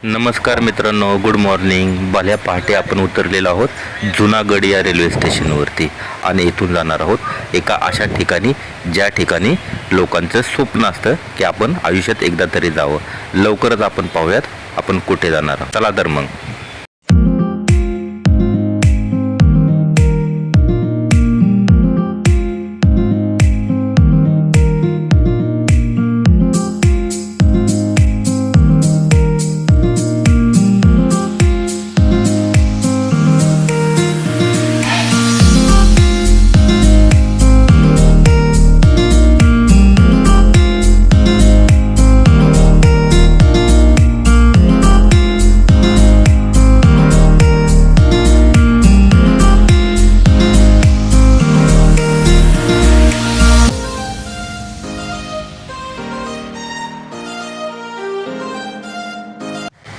नमस्कार मित्रांनो, good morning. भल्या पहाटे आपण उतरलेलो आहोत जुनागड या रेल्वे स्टेशनवरती आणि इथून जाणार आहोत एका अशा ठिकाणी ज्या ठिकाणी लोकांचं स्वप्न असतं की आपण आयुष्यात एकदा तरी जावं. लवकरच आपण पाहूयात आपण कुठे जाणार आहोत. चला तर मग.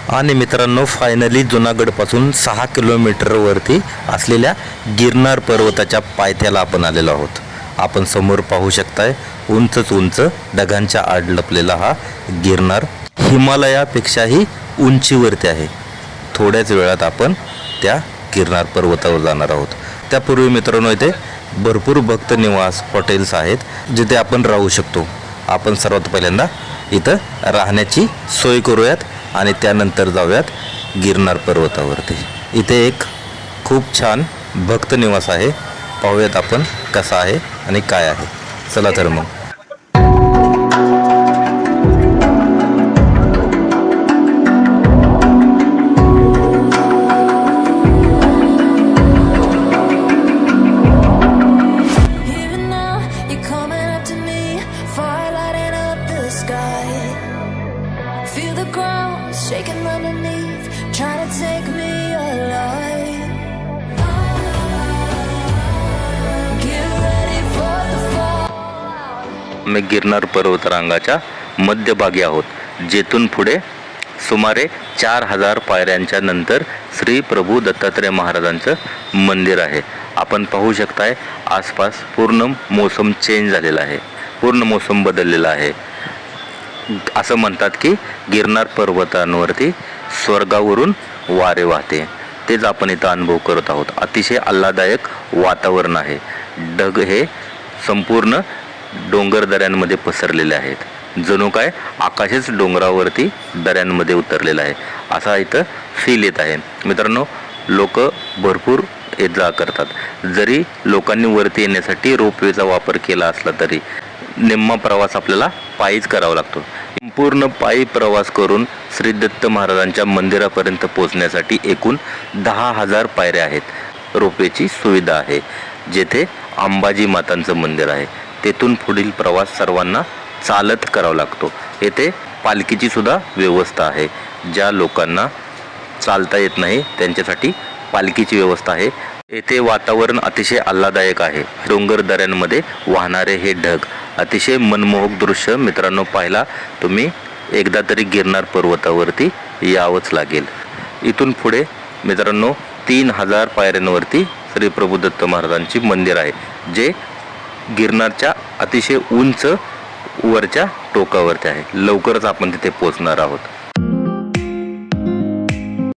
आणि मित्रांनो, फायनली जुनागडपासून 6 किलोमीटरवरती असलेल्या गिरनार पर्वताच्या पायथ्याला आपण आलेलो आहोत. आपण समोर पाहू शकताय उंच ढगांच्या आड लपलेला हा गिरनार हिमालयापेक्षाही उंचीवरती आहे. थोड्याच वेळात आपण त्या गिरनार पर्वतावर जाणार आहोत. त्यापूर्वी मित्रांनो, इथे भरपूर भक्त निवास हॉटेल्स आहेत जिथे आपण राहू शकतो. आपण सर्वात पहिल्यांदा इथं राहण्याची सोय करूयात आणि त्यानंतर जाऊयात गिरनार पर्वतावरती. इथे एक खूप छान भक्त निवास आहे. पाहूयात आपण कसा आहे आणि काय आहे. चला तर मग. Shaking underneath, trying to take me alive. Get ready for the fall. मी गिरनार पर्वतरांगाच्या मध्यभागी आहोत, जेथून पुढे सुमारे 4000 पायऱ्यांच्या नंतर श्री प्रभू दत्तात्रय महाराजांचं मंदिर आहे. आपण पाहू शकताय आसपास पूर्ण मोसम चेंज झालेला आहे, पूर्ण मोसम बदललेला आहे. असं म्हणतात की गिरनार पर्वतांवरती स्वर्गावरून वारे वाहते. तेच आपण इथं अनुभव करत आहोत. अतिशय आल्हाददायक वातावरण आहे. ढग हे संपूर्ण डोंगर दऱ्यांमध्ये पसरलेले आहेत. जणू काय आकाशच डोंगरावरती दऱ्यांमध्ये उतरलेलं आहे असा इथं फील येत आहे. मित्रांनो, लोक भरपूर ये जा करतात. जरी लोकांनी वरती येण्यासाठी रोपवेचा वापर केला असला तरी निम्मा प्रवास आपल्याला पायीच करावा लागतो. संपूर्ण पायी प्रवास करून श्री दत्त महाराजांच्या मंदिरापर्यंत पोहोचण्यासाठी एकूण 10,000 पायऱ्या आहेत. रोपवेची सुविधा आहे. जेथे अंबाजी मातांचं मंदिर आहे तेथून पुढील प्रवास सर्वांना चालत करावा लागतो. येथे पालखीची सुद्धा व्यवस्था आहे. ज्या लोकांना चालता येत नाही त्यांच्यासाठी पालखीची व्यवस्था आहे. येथे वातावरण अतिशय आल्हाददायक आहे. डोंगर दऱ्यांमध्ये वाहणारे हे ढग अतिशय मनमोहक दृश्य मित्रांनो पाहायला तुम्ही एकदा तरी गिरनार पर्वतावरती यावंच लागेल. इथून पुढे मित्रांनो 3000 पायऱ्यांवरती श्री प्रभू दत्त महाराजांची मंदिर आहे, जे गिरनारच्या अतिशय उंच वरच्या टोकावरती आहे. लवकरच आपण तिथे पोहोचणार आहोत.